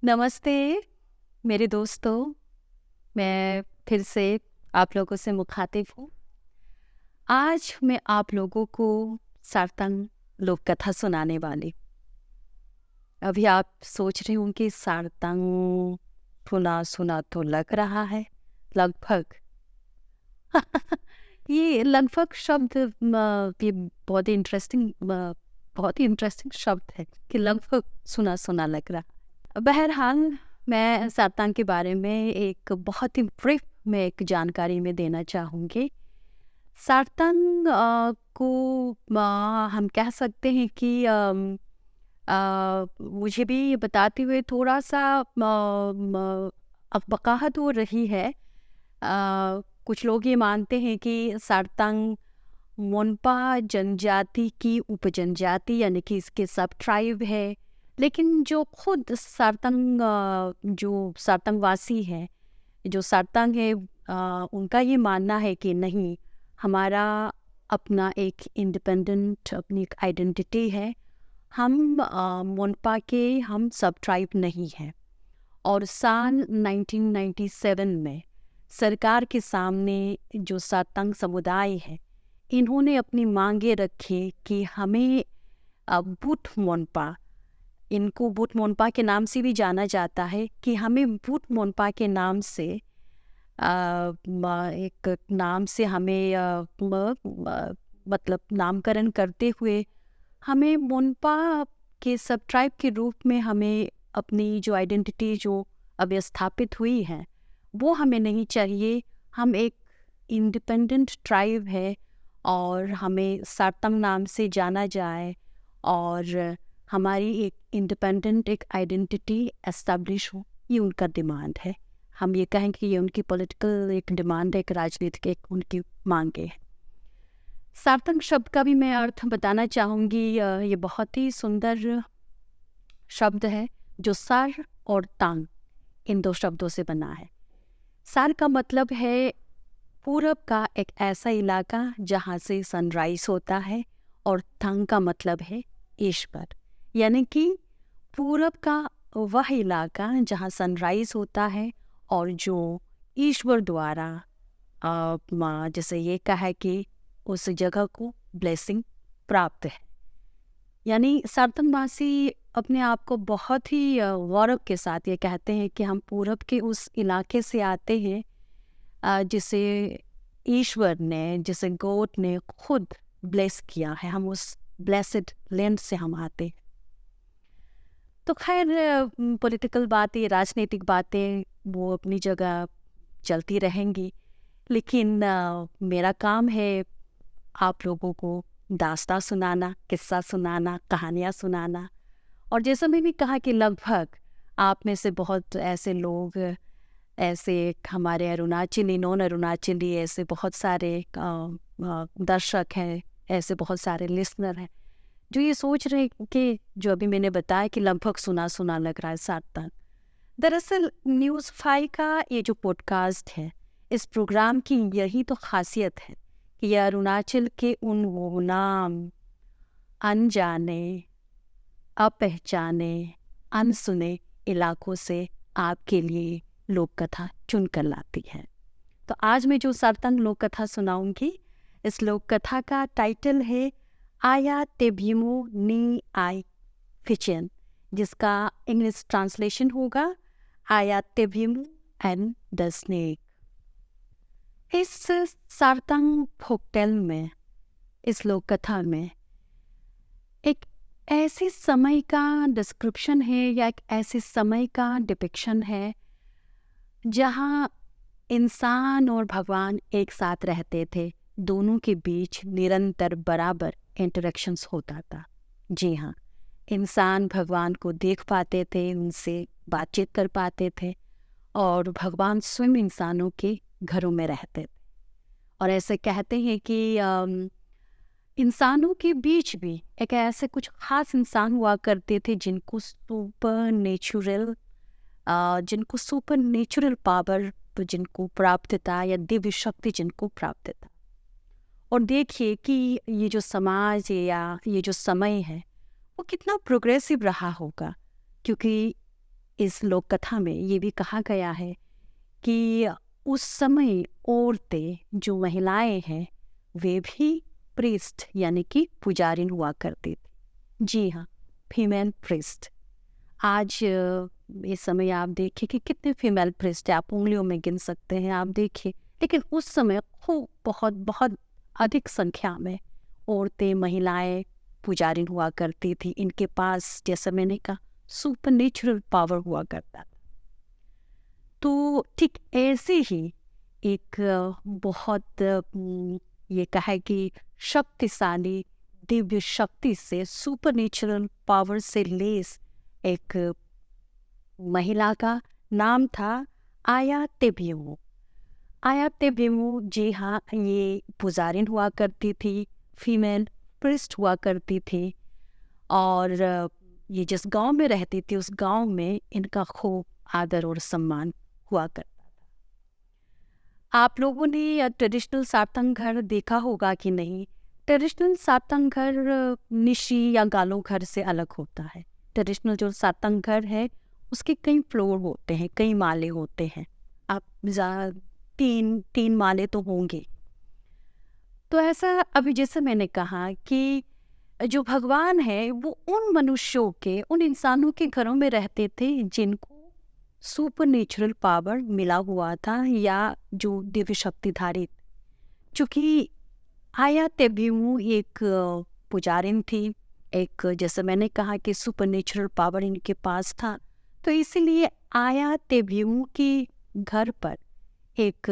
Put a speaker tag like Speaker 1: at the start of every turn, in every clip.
Speaker 1: नमस्ते मेरे दोस्तों, मैं फिर से आप लोगों से मुखातिब हूँ। आज मैं आप लोगों को सारतंग लोक कथा सुनाने वाली। अभी आप सोच रहे होंगे सारतंग सुना सुना तो लग रहा है लगभग। ये लगभग शब्द ये बहुत ही इंटरेस्टिंग शब्द है कि लगभग सुना सुना लग रहा है। बहरहाल मैं सारतंग के बारे में एक बहुत ही ब्रीफ में एक जानकारी में देना चाहूँगी। सारतंग को हम कह सकते हैं कि मुझे भी ये बताते हुए थोड़ा सा अफवाहत हो रही है। कुछ लोग ये मानते हैं कि सारतंग मोनपा जनजाति की उपजनजाति यानी कि इसके सब ट्राइब है। लेकिन जो खुद सारतंग जो सारतंग वासी है, जो सारतंग है, उनका ये मानना है कि नहीं, हमारा अपना एक इंडिपेंडेंट अपनी एक आइडेंटिटी है। हम मोनपा के हम सब ट्राइब नहीं हैं। और साल 1997 में सरकार के सामने जो सारतंग समुदाय है, इन्होंने अपनी मांगे रखी कि हमें बूट मोनपा, इनको बूट मोनपा के नाम से भी जाना जाता है, कि हमें बूट मोनपा के नाम से एक नाम से हमें मतलब नामकरण करते हुए हमें मोनपा के सब ट्राइब के रूप में हमें अपनी जो आइडेंटिटी जो अब स्थापित हुई है वो हमें नहीं चाहिए। हम एक इंडिपेंडेंट ट्राइब है और हमें सारतंग नाम से जाना जाए और हमारी एक इंडिपेंडेंट एक आइडेंटिटी एस्टैब्लिश हो, ये उनका डिमांड है। हम ये कहेंगे कि ये उनकी पॉलिटिकल एक डिमांड है, एक राजनीतिक एक उनकी मांगे है। सारतंग शब्द का भी मैं अर्थ बताना चाहूँगी। ये बहुत ही सुंदर शब्द है जो सार और तांग इन दो शब्दों से बना है। सार का मतलब है पूरब का एक ऐसा इलाका जहाँ से सनराइज होता है, और तांग का मतलब है ईश्वर, यानी कि पूरब का वह इलाका जहाँ सनराइज होता है और जो ईश्वर द्वारा जैसे ये कहा कि उस जगह को ब्लेसिंग प्राप्त है। यानी सारतंगवासी अपने आप को बहुत ही गौरव के साथ ये कहते हैं कि हम पूरब के उस इलाके से आते हैं जिसे ईश्वर ने, जिसे गॉड ने खुद ब्लेस किया है। हम उस ब्लेसिड लैंड से हम आते हैं। तो खैर पॉलिटिकल बातें, राजनीतिक बातें वो अपनी जगह चलती रहेंगी, लेकिन मेरा काम है आप लोगों को दास्तां सुनाना, किस्सा सुनाना, कहानियाँ सुनाना। और जैसा मैंने कहा कि लगभग आप में से बहुत ऐसे लोग, ऐसे हमारे अरुणाचली, नॉन अरुणाचली, ऐसे बहुत सारे दर्शक हैं, ऐसे बहुत सारे लिसनर हैं जो ये सोच रहे कि जो अभी मैंने बताया कि लगभग सुना सुना लग रहा है सारतंग। दरअसल न्यूज़ 5 का ये जो पॉडकास्ट है, इस प्रोग्राम की यही तो खासियत है कि यह अरुणाचल के उन गुमनाम, अनजाने, अपहचाने, अनसुने इलाकों से आपके लिए लोक कथा चुन कर लाती है। तो आज मैं जो सारतंग लोक कथा सुनाऊंगी, इस लोक कथा का टाइटल है आया टेब्यूमो नी आई फिचन, जिसका इंग्लिश ट्रांसलेशन होगा आया टेब्यूमो एंड द स्नेक। इस सारतंग फोकटेल में, इस लोक कथा में एक ऐसे समय का डिस्क्रिप्शन है या एक ऐसे समय का डिपिक्शन है जहाँ इंसान और भगवान एक साथ रहते थे। दोनों के बीच निरंतर बराबर इंटरेक्शंस होता था। जी हाँ, इंसान भगवान को देख पाते थे, उनसे बातचीत कर पाते थे, और भगवान स्वयं इंसानों के घरों में रहते थे। और ऐसे कहते हैं कि इंसानों के बीच भी एक ऐसे कुछ खास इंसान हुआ करते थे जिनको सुपर नेचुरल पावर जिनको प्राप्त था, या दिव्य शक्ति जिनको प्राप्त था। और देखिए कि ये जो समाज है या ये जो समय है वो कितना प्रोग्रेसिव रहा होगा, क्योंकि इस लोक कथा में ये भी कहा गया है कि उस समय औरतें जो महिलाएं हैं वे भी प्रीस्ट यानी कि पुजारिन हुआ करती थी। जी हाँ, फीमेल प्रीस्ट। आज इस समय आप देखिए कि कितने फीमेल प्रीस्ट है, आप उंगलियों में गिन सकते हैं, आप देखिए। लेकिन उस समय खूब बहुत बहुत अधिक संख्या में औरतें महिलाएं पुजारिन हुआ करती थी। इनके पास जैसा मैंने कहा सुपरनेचुरल पावर हुआ करता था। तो ठीक ऐसे ही एक बहुत ये कहे कि शक्तिशाली दिव्य शक्ति से सुपरनेचुरल पावर से लेस एक महिला का नाम था आया तेबियमु। आया तेबियमु, जी हाँ, ये पुजारिन हुआ करती थी, फीमेल प्रिस्ट हुआ करती थी। और ये जिस गांव में रहती थी उस गांव में इनका खूब आदर और सम्मान हुआ करता था। आप लोगों ने ट्रेडिशनल सातंग घर देखा होगा कि नहीं? ट्रेडिशनल सातंग घर निशी या गालों घर से अलग होता है। ट्रेडिशनल जो सातंग घर है उसके कई फ्लोर होते हैं, कई माले होते हैं। आप तीन माले तो होंगे। तो ऐसा अभी जैसे मैंने कहा कि जो भगवान है वो उन मनुष्यों के, उन इंसानों के घरों में रहते थे जिनको सुपरनेचुरल पावर मिला हुआ था या जो दिव्य शक्तिधारी। चूंकि आया तेबियमु एक पुजारिन थी, एक जैसे मैंने कहा कि सुपरनेचुरल पावर इनके पास था, तो इसीलिए आया तेबियमु के घर पर एक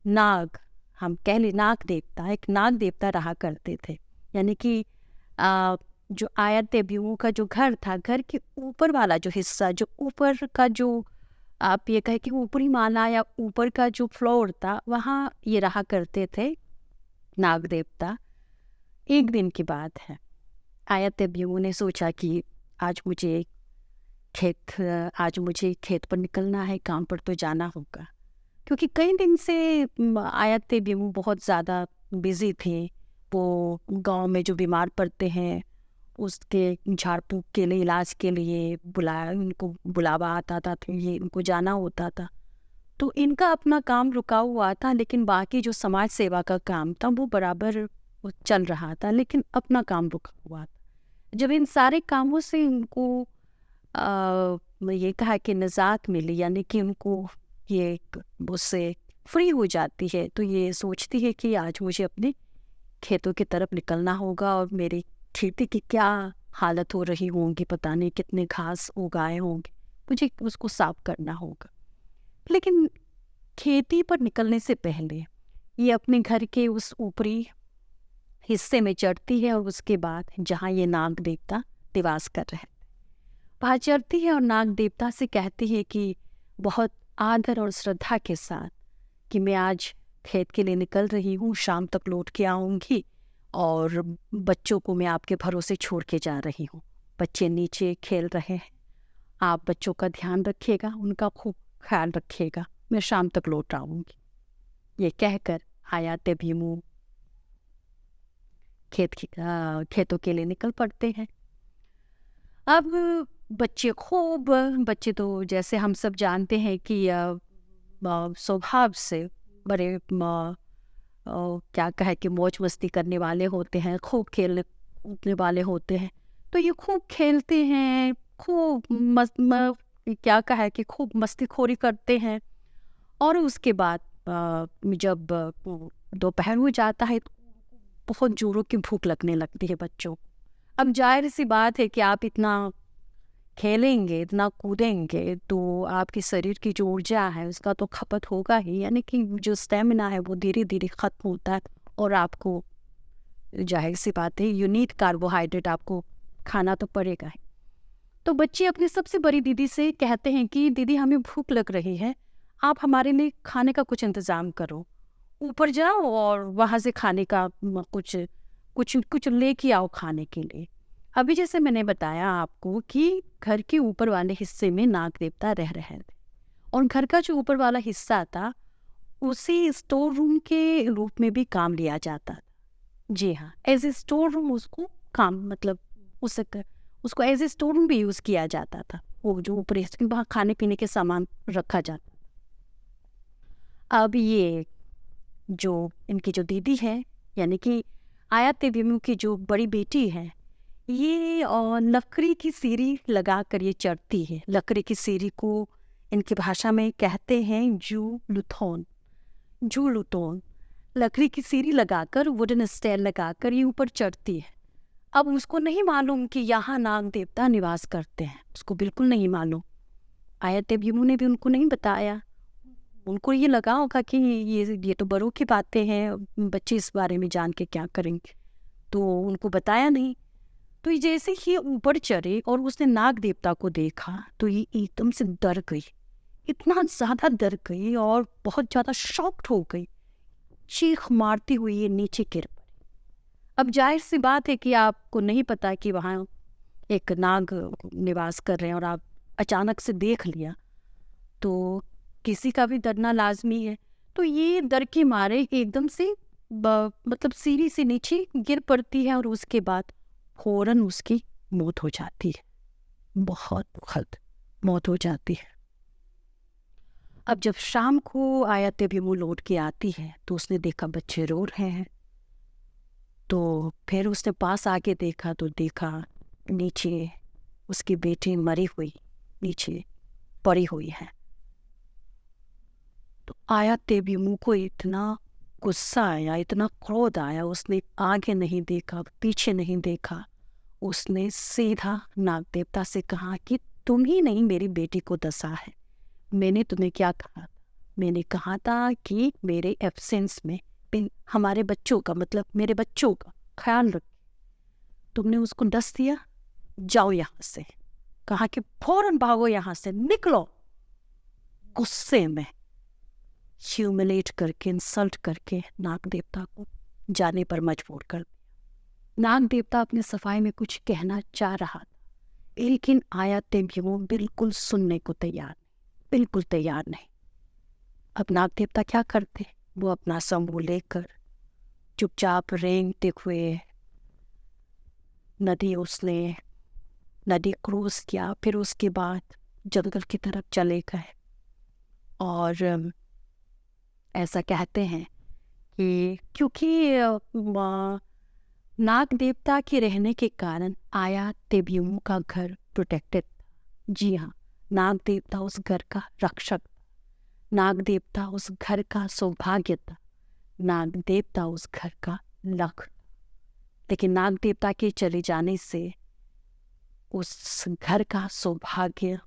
Speaker 1: नाग, हम कह ले नाग देवता, एक नाग देवता रहा करते थे। यानी कि जो आया तेबियमु का जो घर था, घर के ऊपर वाला जो हिस्सा, जो ऊपर का जो आप ये कहे कि ऊपरी माला या ऊपर का जो फ्लोर था, वहाँ ये रहा करते थे नाग देवता। एक दिन की बात है, आया तेबियमु ने सोचा कि आज मुझे खेत पर निकलना है, काम पर तो जाना होगा। क्योंकि कई दिन से आया तेबियमु बहुत ज़्यादा बिजी थे। वो गांव में जो बीमार पड़ते हैं उसके झाड़ फूँक के लिए, इलाज के लिए उनको बुलावा आता था, तो ये इनको जाना होता था। तो इनका अपना काम रुका हुआ था, लेकिन बाकी जो समाज सेवा का काम था वो बराबर वो चल रहा था, लेकिन अपना काम रुका हुआ था। जब इन सारे कामों से इनको ये कहा कि निजात मिली, यानी कि उनको ये उससे फ्री हो जाती है, तो ये सोचती है कि आज मुझे अपने खेतों की तरफ निकलना होगा और मेरी खेती की क्या हालत हो रही होंगी, पता नहीं कितने घास उगाए होंगे, मुझे उसको साफ करना होगा। लेकिन खेती पर निकलने से पहले ये अपने घर के उस ऊपरी हिस्से में चढ़ती है और उसके बाद जहाँ ये नाग देवता निवास कर रहे थे वहाँ चढ़ती है और नाग देवता से कहती है कि बहुत आदर और श्रद्धा के साथ कि मैं आज खेत के लिए निकल रही हूँ, शाम तक लौट के आऊँगी और बच्चों को मैं आपके भरोसे छोड़ के जा रही हूँ। बच्चे नीचे खेल रहे हैं, आप बच्चों का ध्यान रखिएगा, उनका खूब ख्याल रखिएगा, मैं शाम तक लौट आऊँगी। ये कहकर आया तेबियमु खेतों के लिए निकल पड़ते हैं। अब बच्चे तो जैसे हम सब जानते हैं कि स्वभाव से बड़े क्या कहे कि मौज मस्ती करने वाले होते हैं, खूब खेलने कूदने वाले होते हैं। तो ये खूब खेलते हैं, खूब क्या कहे कि खूब मस्तीखोरी करते हैं। और उसके बाद जब दोपहर हो जाता है तो बहुत जोरों की भूख लगने लगती है बच्चों। अब जाहिर सी बात है कि आप इतना खेलेंगे, इतना कूदेंगे, तो आपके शरीर की जो ऊर्जा है उसका तो खपत होगा ही, यानी कि जो स्टेमिना है वो धीरे धीरे ख़त्म होता है और आपको जाहिर सी बात है यू नीड कार्बोहाइड्रेट, आपको खाना तो पड़ेगा ही। तो बच्चे अपनी सबसे बड़ी दीदी से कहते हैं कि दीदी हमें भूख लग रही है, आप हमारे लिए खाने का कुछ इंतज़ाम करो, ऊपर जाओ और वहाँ से खाने का कुछ कुछ कुछ लेके आओ खाने के लिए। अभी जैसे मैंने बताया आपको कि घर के ऊपर वाले हिस्से में नाग देवता रह रहे थे और घर का जो ऊपर वाला हिस्सा था उसी स्टोर रूम के रूप में भी काम लिया जाता था। जी हाँ, एज ए स्टोर रूम उसको काम मतलब उसको एज ए स्टोर रूम भी यूज़ किया जाता था, वो जो ऊपर वहाँ खाने पीने के सामान रखा जाता। अब ये जो इनकी जो दीदी है, यानी कि आया तेबीमू की जो बड़ी बेटी है, ये लकड़ी की सीढ़ी लगा कर ये चढ़ती है। लकड़ी की सीढ़ी को इनकी भाषा में कहते हैं जू लुथोन। जू लुथोन लकड़ी की सीढ़ी लगाकर, वुडन स्टेयर लगाकर ये ऊपर चढ़ती है। अब उसको नहीं मालूम कि यहाँ नाग देवता निवास करते हैं, उसको बिल्कुल नहीं मालूम। आया तेबीमू ने भी उनको नहीं बताया। उनको ये लगा होगा कि ये तो बड़ों की बातें हैं, बच्चे इस बारे में जान के क्या करेंगे, तो उनको बताया नहीं। तो ये जैसे ही ऊपर चढ़े और उसने नाग देवता को देखा तो ये एकदम से डर गई, इतना ज़्यादा डर गई और बहुत ज़्यादा शॉक्ड हो गई। चीख मारती हुई ये नीचे गिर पड़ी। अब जाहिर सी बात है कि आपको नहीं पता कि वहाँ एक नाग निवास कर रहे हैं और आप अचानक से देख लिया, तो किसी का भी डरना लाजमी है। तो ये डर के मारे एकदम से मतलब सीढ़ी से नीचे गिर पड़ती है और उसके बाद फौरन उसकी मौत हो जाती है। बहुत दुखद मौत हो जाती है। अब जब शाम को आया तेबीमू लौट के आती है तो उसने देखा बच्चे रो रहे हैं। तो फिर उसने पास आके देखा तो देखा नीचे उसकी बेटी मरी हुई नीचे पड़ी हुई है। तो आया तेबीमू को इतना गुस्सा आया, इतना क्रोध आया, उसने आगे नहीं देखा, पीछे नहीं देखा। उसने सीधा नाग देवता से कहा कि तुम ही नहीं मेरी बेटी को दसा है। मैंने तुम्हें क्या कहा? मैंने कहा था कि मेरे एब्सेंस में हमारे बच्चों का, मतलब मेरे बच्चों का ख्याल रख। तुमने उसको डस दिया, जाओ यहाँ से। कहा कि फौरन भागो यहाँ से, निकलो। गुस्से में ह्यूमिलेट करके, इंसल्ट करके नाग देवता को जाने पर मजबूर कर दिया। नाग देवता अपने सफाई में कुछ कहना चाह रहा था, लेकिन आया तेबीमू बिल्कुल सुनने को तैयार नहीं, बिल्कुल तैयार नहीं। अब नाग देवता क्या करते? वो अपना समूह लेकर चुपचाप रेंगते हुए नदी क्रॉस किया। फिर उसके बाद जंगल की तरफ चले गए और ऐसा कहते हैं कि क्योंकि नाग देवता के रहने के कारण आया तेबीमू का घर प्रोटेक्टेड था। जी हाँ, नाग देवता उस घर का रक्षक था, नाग देवता उस घर का सौभाग्य था, नाग देवता उस घर का लक। लेकिन नाग देवता के चले जाने से उस घर का सौभाग्य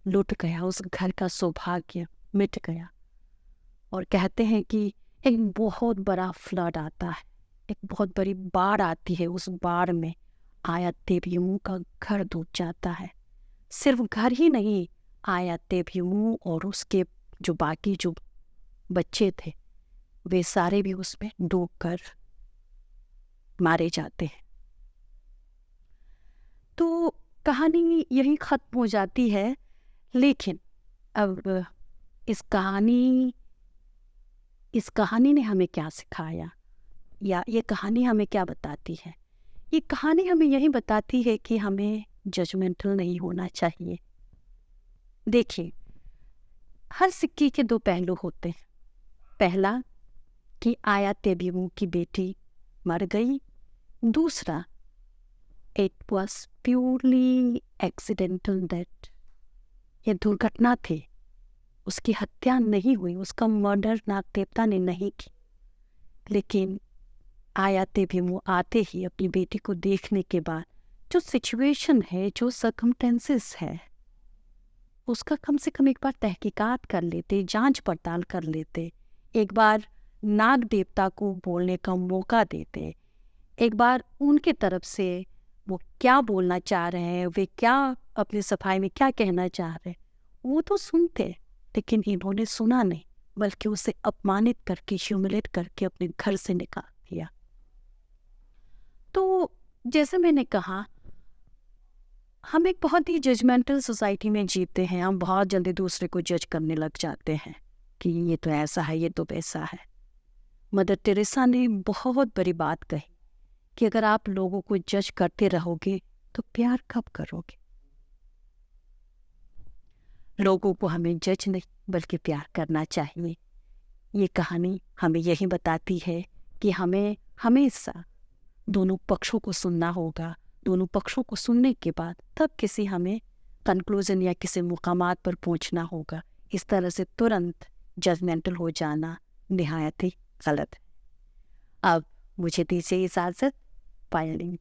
Speaker 1: लुट गया, उस घर का सौभाग्य मिट गया। और कहते हैं कि एक बहुत बड़ा फ्लड आता है, एक बहुत बड़ी बाढ़ आती है। उस बाढ़ में आया तेबीमू का घर डूब जाता है। सिर्फ घर ही नहीं, आया तेबीमू और उसके जो बाकी जो बच्चे थे वे सारे भी उसमें डूबकर मारे जाते हैं। तो कहानी यही ख़त्म हो जाती है। लेकिन अब इस कहानी ने हमें क्या सिखाया, या ये कहानी हमें क्या बताती है? ये कहानी हमें यही बताती है कि हमें जजमेंटल नहीं होना चाहिए। देखिए, हर सिक्के के दो पहलू होते हैं। पहला कि आया तेबीमू की बेटी मर गई। दूसरा, it was purely accidental death, ये दुर्घटना थी, उसकी हत्या नहीं हुई, उसका मर्डर नाग देवता ने नहीं की। लेकिन आया तेबीमू आते ही अपनी बेटी को देखने के बाद जो सिचुएशन है, जो सर्कमस्टेंसेस है, उसका कम से कम एक बार तहकीकात कर लेते, जांच पड़ताल कर लेते, एक बार नाग देवता को बोलने का मौका देते, एक बार उनके तरफ से वो क्या बोलना चाह रहे हैं, वे क्या अपनी सफाई में क्या कहना चाह रहे हैं, वो तो सुनते। लेकिन इन्होंने सुना नहीं, बल्कि उसे अपमानित करके, ह्यूमिलेट करके अपने घर से निकाल दिया। तो जैसे मैंने कहा, हम एक बहुत ही जजमेंटल सोसाइटी में जीते हैं। हम बहुत जल्दी दूसरे को जज करने लग जाते हैं कि ये तो ऐसा है, ये तो वैसा है। मदर टेरेसा ने बहुत बड़ी बात कही कि अगर आप लोगों को जज करते रहोगे तो प्यार कब करोगे? लोगों को हमें जज नहीं बल्कि प्यार करना चाहिए। ये कहानी हमें यही बताती है कि हमें हमेशा दोनों पक्षों को सुनना होगा। दोनों पक्षों को सुनने के बाद तब किसी हमें कंक्लूजन या किसी मुकामात पर पहुंचना होगा। इस तरह से तुरंत जजमेंटल हो जाना निहायत ही गलत है। अब मुझे दीजिए इजाज़त। पायल।